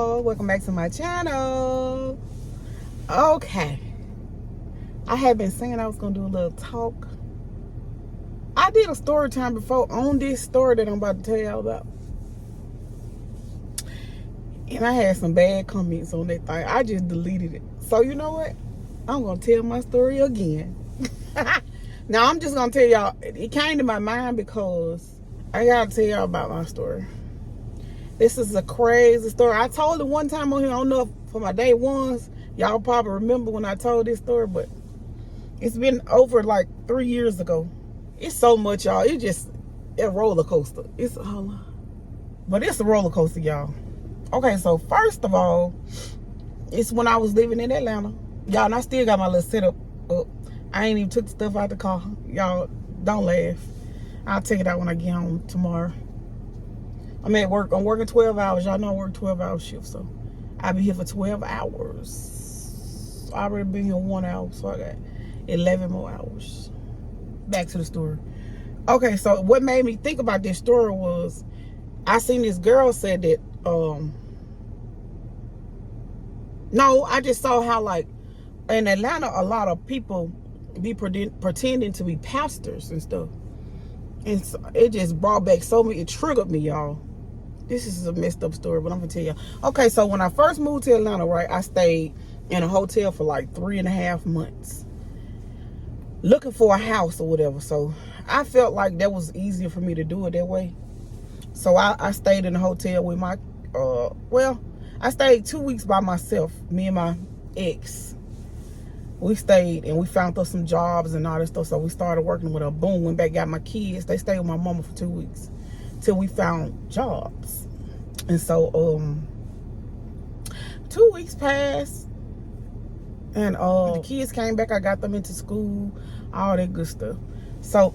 y'all, welcome back to my channel. Okay, I had been saying I was gonna do a little talk. I did a story time before on this story that I'm about to tell y'all about, and I had some bad comments on that thing. I just deleted it. So you know what, I'm gonna tell my story again. Now I'm just gonna tell y'all, it came to my mind because I gotta tell y'all about my story. This is a crazy story. I told it one time on here. I don't know if for my day ones, y'all probably remember when I told this story, but it's been over like 3 years ago. It's so much, y'all. It's just a roller coaster. It's a roller coaster, y'all. Okay, so first of all, it's when I was living in Atlanta, y'all, and I still got my little setup up. I ain't even took the stuff out the car. Y'all, don't laugh. I'll take it out when I get home tomorrow. I'm at work. I'm working 12 hours. Y'all know I work 12-hour shifts, so I'll be here for 12 hours. I already been here 1 hour, so I got 11 more hours. Back to the story. Okay, so what made me think about this story was I seen this girl said that, no, I just saw how, like, in Atlanta, a lot of people be pretending to be pastors and stuff. And so it just brought back so many, it triggered me, y'all. This is a messed up story, but I'm gonna tell you. Okay, so when I first moved to Atlanta, right, I stayed in a hotel for like 3.5 months looking for a house or whatever. So I felt like that was easier for me to do it that way. So I stayed in a hotel with my, I stayed 2 weeks by myself, me and my ex. We stayed and we found us some jobs and all that stuff. So we started working with her. Boom, went back, got my kids. They stayed with my mama for 2 weeks till we found jobs. And so 2 weeks passed and the kids came back. I got them into school, all that good stuff. So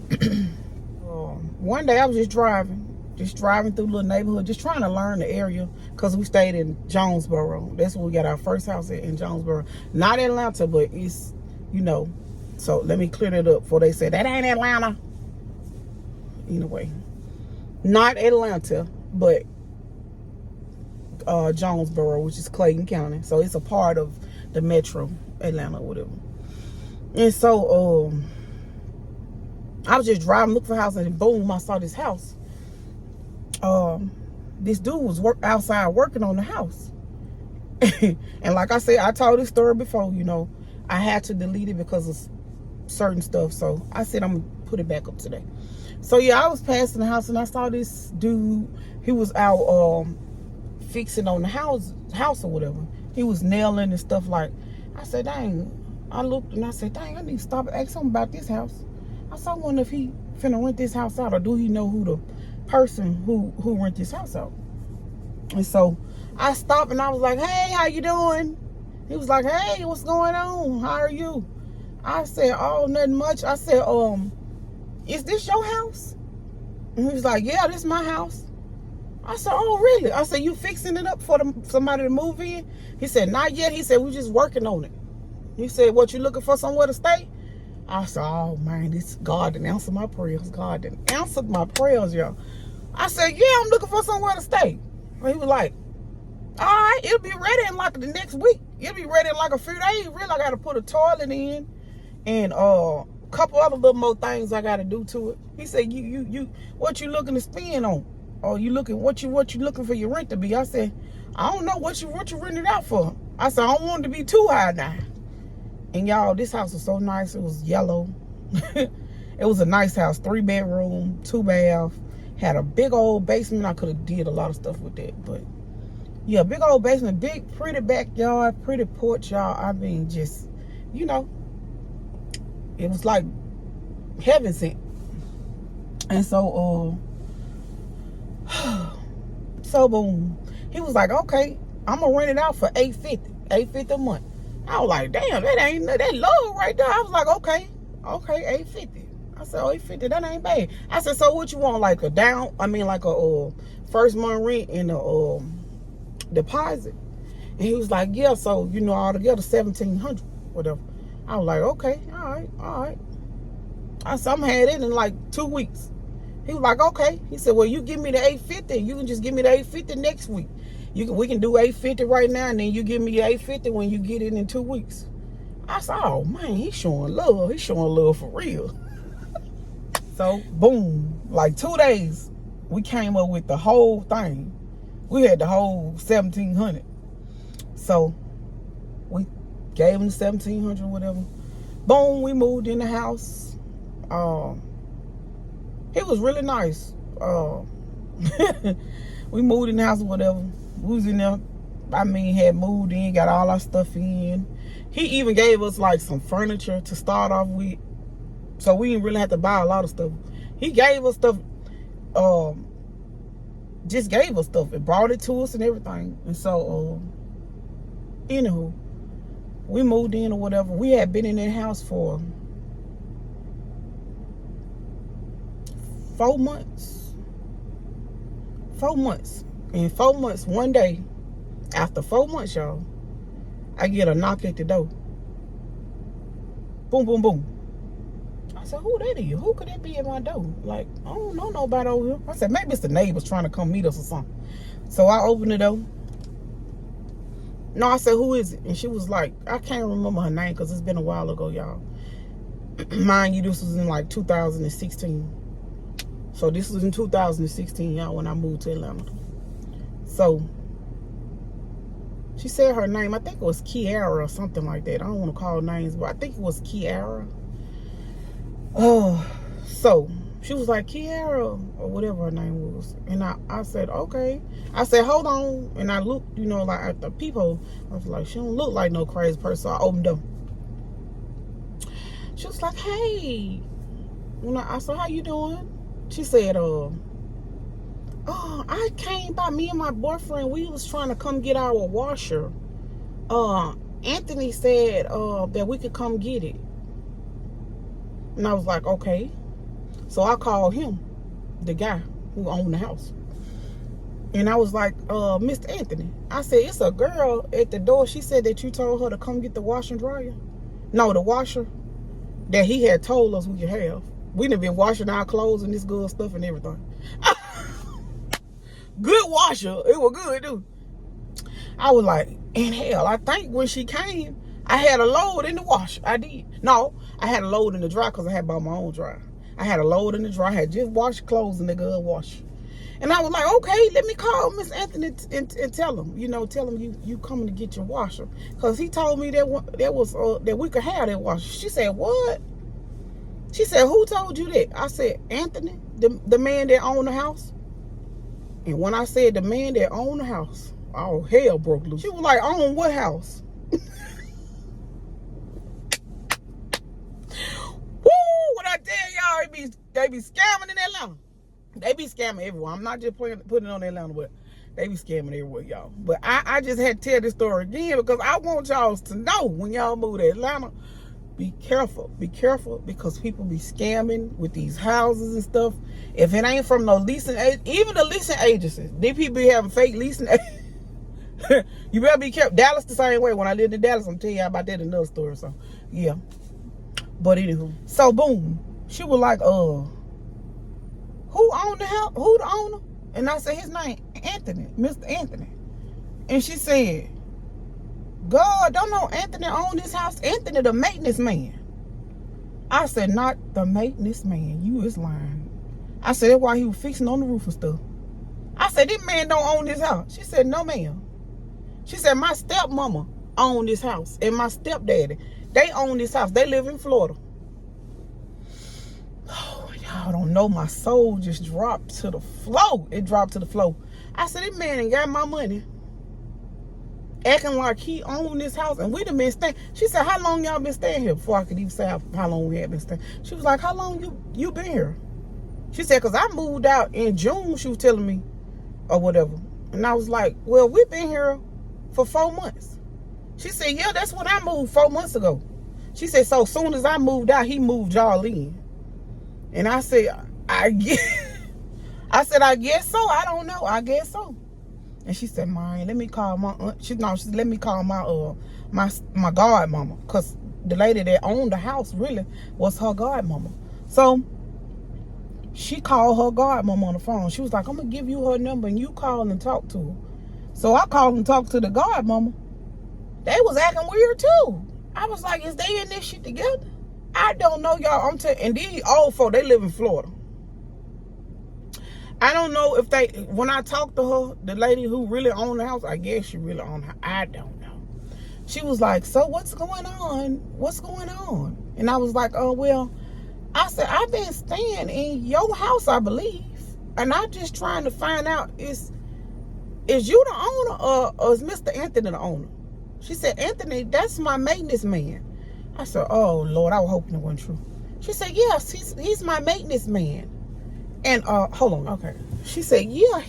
one day I was just driving through a little neighborhood, just trying to learn the area, because we stayed in Jonesboro. That's where we got our first house in Jonesboro. Not Atlanta, but it's, you know. So let me clear that up before they say that ain't Atlanta. Anyway, not Atlanta, but Jonesboro, which is Clayton County. So it's a part of the metro Atlanta, whatever. And so I was just driving, looking for a house, and boom, I saw this house. This dude was outside working on the house. And like I said, I told this story before, you know, I had to delete it because of certain stuff. So I said I'm gonna put it back up today. So yeah, I was passing the house and I saw this dude. He was out fixing on the house or whatever. He was nailing and stuff. Like, I said, dang. I looked and I said, dang, I need to stop and ask him about this house. I saw one if he finna rent this house out, or do he know who the person who rent this house out. And so I stopped and I was like, hey, how you doing? He was like, hey, what's going on? How are you? I said, oh, nothing much. I said, is this your house? And he was like, yeah, this is my house. I said, oh, really? I said, you fixing it up for somebody to move in? He said, not yet. He said, we're just working on it. He said, what, you looking for somewhere to stay? I said, oh, man, this God didn't answer my prayers. God didn't answer my prayers, y'all. I said, yeah, I'm looking for somewhere to stay. And he was like, all right, it'll be ready in like the next week. It'll be ready in like a few days. Really, I got to put a toilet in and a couple other little more things I got to do to it. He said, you, what you looking to spend on? Or you looking, what you looking for your rent to be? I said, I don't know what you renting it out for. I said, I don't want it to be too high now. And y'all, this house was so nice. It was yellow. It was a nice house, 3-bedroom, 2-bath. Had a big old basement. I could have did a lot of stuff with that, but yeah, big old basement, big pretty backyard, pretty porch, y'all. I mean, just, you know, it was like heaven sent. And so so boom, he was like, okay, I'm gonna rent it out for $850 a month. I was like, damn, that low right there. I was like, okay, $850. I said, oh, $850, that ain't bad. I said, so what you want, like a like a first month rent and a deposit? And he was like, yeah, so, you know, altogether $1,700, whatever. I was like, okay, all right. I said, I'm had it in like 2 weeks. He was like, okay. He said, well, you give me the $850, you can just give me the $850 next week. we can do $850 right now, and then you give me $850 when you get it in 2 weeks. I said, oh man, he's showing love. He's showing love for real. So boom, like 2 days, we came up with the whole thing. We had the whole 1,700. So we gave him the 1,700 or whatever. Boom, we moved in the house. It was really nice. We moved in the house or whatever. We was in there. I mean, had moved in, got all our stuff in. He even gave us like some furniture to start off with. So we didn't really have to buy a lot of stuff. He gave us stuff, just gave us stuff and brought it to us and everything. And so, anywho, we moved in or whatever. We had been in that house for 4 months. 4 months. In 4 months, one day, after 4 months, y'all, I get a knock at the door. Boom, boom, boom. I said, who that is? Who could that be at my door? Like, I don't know nobody over here. I said, maybe it's the neighbors trying to come meet us or something. So I opened the door. No, I said, who is it? And she was like, I can't remember her name because it's been a while ago, y'all. Mind you, this was in like 2016. So this was in 2016, y'all, when I moved to Atlanta. So she said her name. I think it was Kiara or something like that. I don't want to call names, but I think it was Kiara. So she was like, Kiara, or whatever her name was. And I said, okay. I said, hold on. And I looked, like at the people. I was like, she don't look like no crazy person. So I opened them. She was like, hey. I said, how you doing? She said, I came by, me and my boyfriend, we was trying to come get our washer. Anthony said that we could come get it. And I was like, okay. So I called him, the guy who owned the house. And I was like, Mr. Anthony, I said, it's a girl at the door. She said that you told her to come get the washer and dryer. No, the washer that he had told us we could have. We done been washing our clothes and this good stuff and everything. Good washer. It was good, dude. I was like, and hell, I think when she came, I had a load in the washer. I did. No, I had a load in the dryer because I had bought my own dryer. I had a load in the dryer. I had just washed clothes in the good washer. And I was like, okay, let me call Miss Anthony and tell him, tell him you coming to get your washer. Because he told me that we could have that washer. She said, what? She said, who told you that? I said, Anthony, the man that owned the house. And when I said the man that owned the house, oh, hell broke loose. She was like, own what house? Woo, what I tell y'all, they be scamming in Atlanta. They be scamming everywhere. I'm not just putting it on Atlanta, but they be scamming everywhere, y'all. But I just had to tell this story again because I want y'all to know when y'all move to Atlanta, be careful. Be careful because people be scamming with these houses and stuff. If it ain't from no leasing, even the leasing agencies, these people be having fake leasing. You better be careful. Dallas the same way. When I lived in Dallas, I'm telling you about that in another story. So, yeah. But anywho. So, boom. She was like, who owned the house? Who the owner? And I said, his name, Anthony. Mr. Anthony. And she said, God, don't know Anthony own this house. Anthony, the maintenance man. I said, not the maintenance man. You is lying. I said, that's why he was fixing on the roof and stuff. I said, this man don't own this house. She said, no, ma'am. She said, my stepmama own this house. And my stepdaddy, they own this house. They live in Florida. Oh, y'all don't know. My soul just dropped to the floor. It dropped to the floor. I said, this man ain't got my money. Acting like he owned this house, and we done been staying. She said, how long y'all been staying here? Before I could even say how long we had been staying. She was like, how long you been here? She said, because I moved out in June, she was telling me, or whatever. And I was like, well, we've been here for 4 months. She said, yeah, that's when I moved 4 months ago. She said, so as soon as I moved out, he moved y'all in. And I said, I guess so. I don't know. I guess so. And she said, "Man, let me call my aunt." She said, "Let me call my godmama, cause the lady that owned the house really was her godmama." So she called her godmama on the phone. She was like, "I'm gonna give you her number and you call and talk to her." So I called and talked to the guard mama. They was acting weird too. I was like, is they in this shit together? I don't know, y'all. And these old folk, they live in Florida. I don't know if they, when I talked to her, the lady who really owned the house, I guess she really owned her. I don't know. She was like, so what's going on? What's going on? And I was like, oh, well, I said, I've been staying in your house, I believe. And I'm just trying to find out, is you the owner or is Mr. Anthony the owner? She said, Anthony, that's my maintenance man. I said, oh, Lord, I was hoping it wasn't true. She said, yes, he's my maintenance man. And hold on, okay. She said, yeah,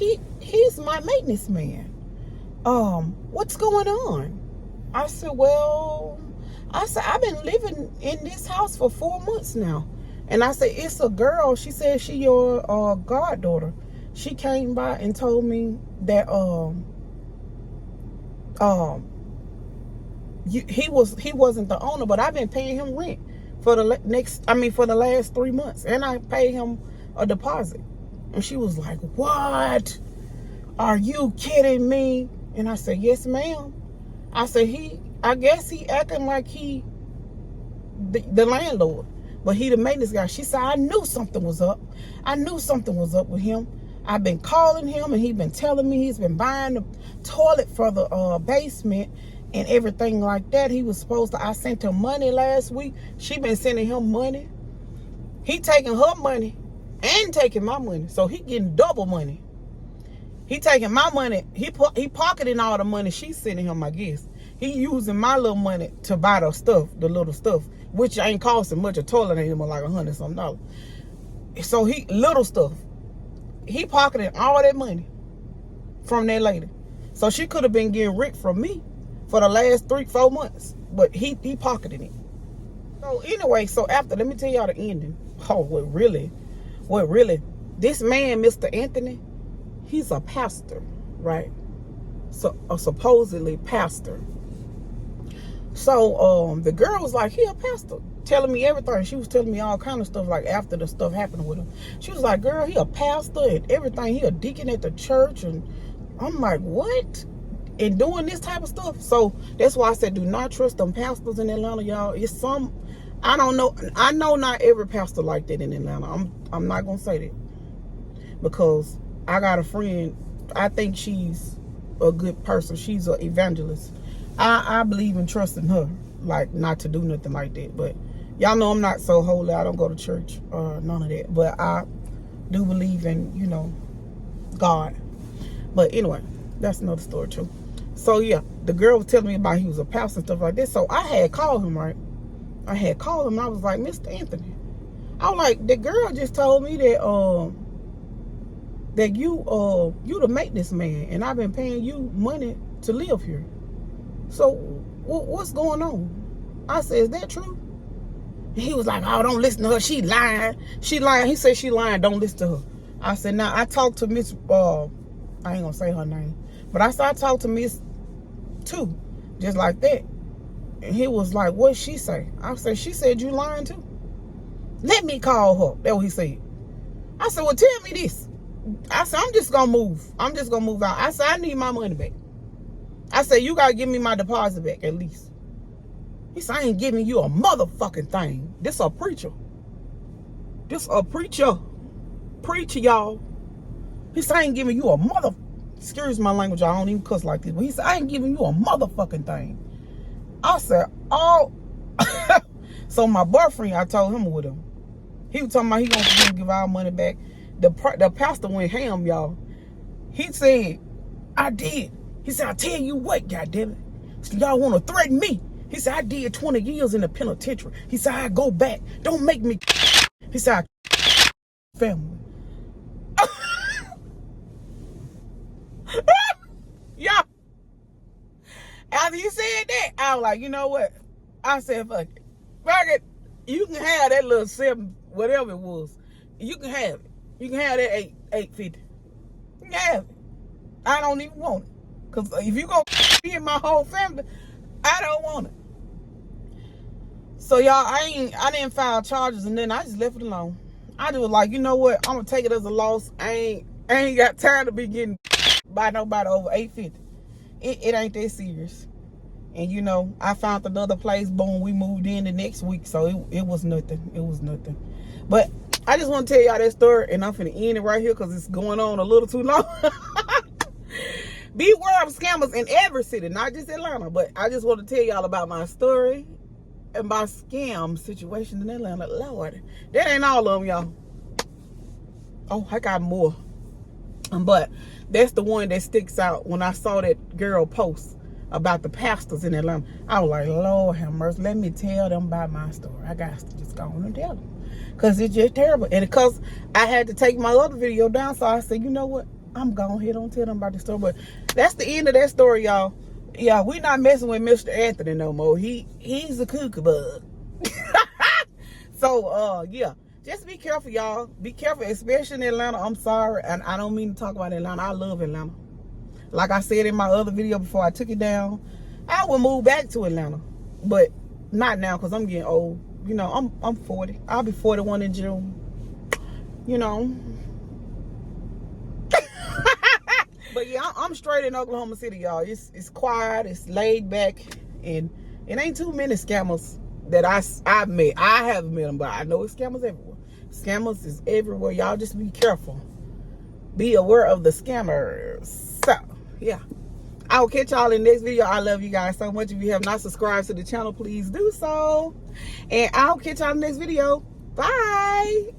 he's my maintenance man. What's going on? I said, well, I've been living in this house for 4 months now. And I said, it's a girl. She said she your goddaughter. She came by and told me that he wasn't the owner, but I've been paying him rent for the last 3 months, and I paid him a deposit. And she was like, what? Are you kidding me? And I said, yes, ma'am. I said, I guess he acting like he the landlord, but he the maintenance guy. She said, I knew something was up. I knew something was up with him. I've been calling him, and he's been telling me he's been buying the toilet for the basement and everything like that. He was supposed to, I sent him money last week. She been sending him money. He taking her money and taking my money. So he getting double money. He taking my money. He pocketing all the money she's sending him, I guess. He using my little money to buy the little stuff, which ain't costing much. A toilet ain't even like $100-something. So little stuff. He pocketing all that money from that lady. So she could have been getting rent from me for the last 3-4 months, but he pocketed it. So anyway, so after, let me tell y'all the ending. Oh, what really, this man, Mr. Anthony, he's a pastor, right? So a supposedly pastor. So the girl was like, he a pastor, telling me everything. She was telling me all kind of stuff, like after the stuff happened with him. She was like, girl, he a pastor and everything. He a deacon at the church. And I'm like, what? And doing this type of stuff. So that's why I said, do not trust them pastors in Atlanta, y'all. It's some, I don't know. I know not every pastor like that in Atlanta. I'm not gonna say that, because I got a friend. I think she's a good person. She's an evangelist. I believe in trusting her, like not to do nothing like that. But y'all know I'm not so holy. I don't go to church or none of that. But I do believe in, God. But anyway, that's another story too. So yeah, the girl was telling me about he was a pastor and stuff like that. So I had called him, right? I had called him. And I was like, Mr. Anthony, I was like, the girl just told me that that you the maintenance man, and I've been paying you money to live here. So what's going on? I said, is that true? And he was like, oh, don't listen to her. She lying. She lying. He said she lying. Don't listen to her. I said, now I talked to Miss, I ain't gonna say her name, but I talked to Miss too, just like that. And he was like, what'd she say? I said, she said you lying too. Let me call her. That's what he said. I said, well, tell me this. I said, I'm just gonna move. I'm just gonna move out. I said, I need my money back. I said, you gotta give me my deposit back at least. He said, I ain't giving you a motherfucking thing. This a preacher. Preacher, y'all. He said, I ain't giving you a mother. Excuse my language, I don't even cuss like this. But he said, I ain't giving you a motherfucking thing. I said, oh. So my boyfriend, I told him with him. He was talking about he gonna give our money back. The pastor went ham, y'all. He said, I did. He said, I tell you what, goddammit. So y'all want to threaten me. He said, I did 20 years in the penitentiary. He said, I go back. Don't make me. He said, I family. Yeah. After he said that, I was like, you know what? I said, fuck it. Fuck it. You can have that little 7, whatever it was. You can have it. You can have that 850. You can have it. I don't even want it. Because if you go be in my whole family, I don't want it. So y'all, I didn't file charges, and then I just left it alone. I just was like, you know what? I'm gonna take it as a loss. I ain't got time to be getting by nobody over 850. it ain't that serious. And you know, I found another place. Boom, we moved in the next week, so it was nothing. It was nothing. But I just want to tell y'all that story, and I'm finna end it right here because it's going on a little too long. Beware of scammers in every city, not just Atlanta. But I just want to tell y'all about my story and my scam situation in Atlanta. Lord, that ain't all of them, y'all. Oh, I got more. But that's the one that sticks out. When I saw that girl post about the pastors in Atlanta, I was like, Lord have mercy, let me tell them about my story. I got to just go on and tell them, because it's just terrible. And because I had to take my other video down, so I said, you know what, I'm going ahead and tell them about the story. But that's the end of that story, y'all. Yeah, we not messing with Mr. Anthony no more. He's a cuckoo bug. So yeah, just be careful, y'all. Be careful, especially in Atlanta. I'm sorry, and I don't mean to talk about Atlanta. I love Atlanta. Like I said in my other video before I took it down, I would move back to Atlanta, but not now because I'm getting old. You know, I'm 40. I'll be 41 in June. You know. But yeah, I'm straight in Oklahoma City, y'all. It's quiet, it's laid back, and it ain't too many scammers that I've met. I haven't met them, but I know it's scammers everywhere. Scammers is everywhere. Y'all just be careful. Be aware of the scammers. So, yeah. I will catch y'all in the next video. I love you guys so much. If you have not subscribed to the channel, please do so. And I'll catch y'all in the next video. Bye.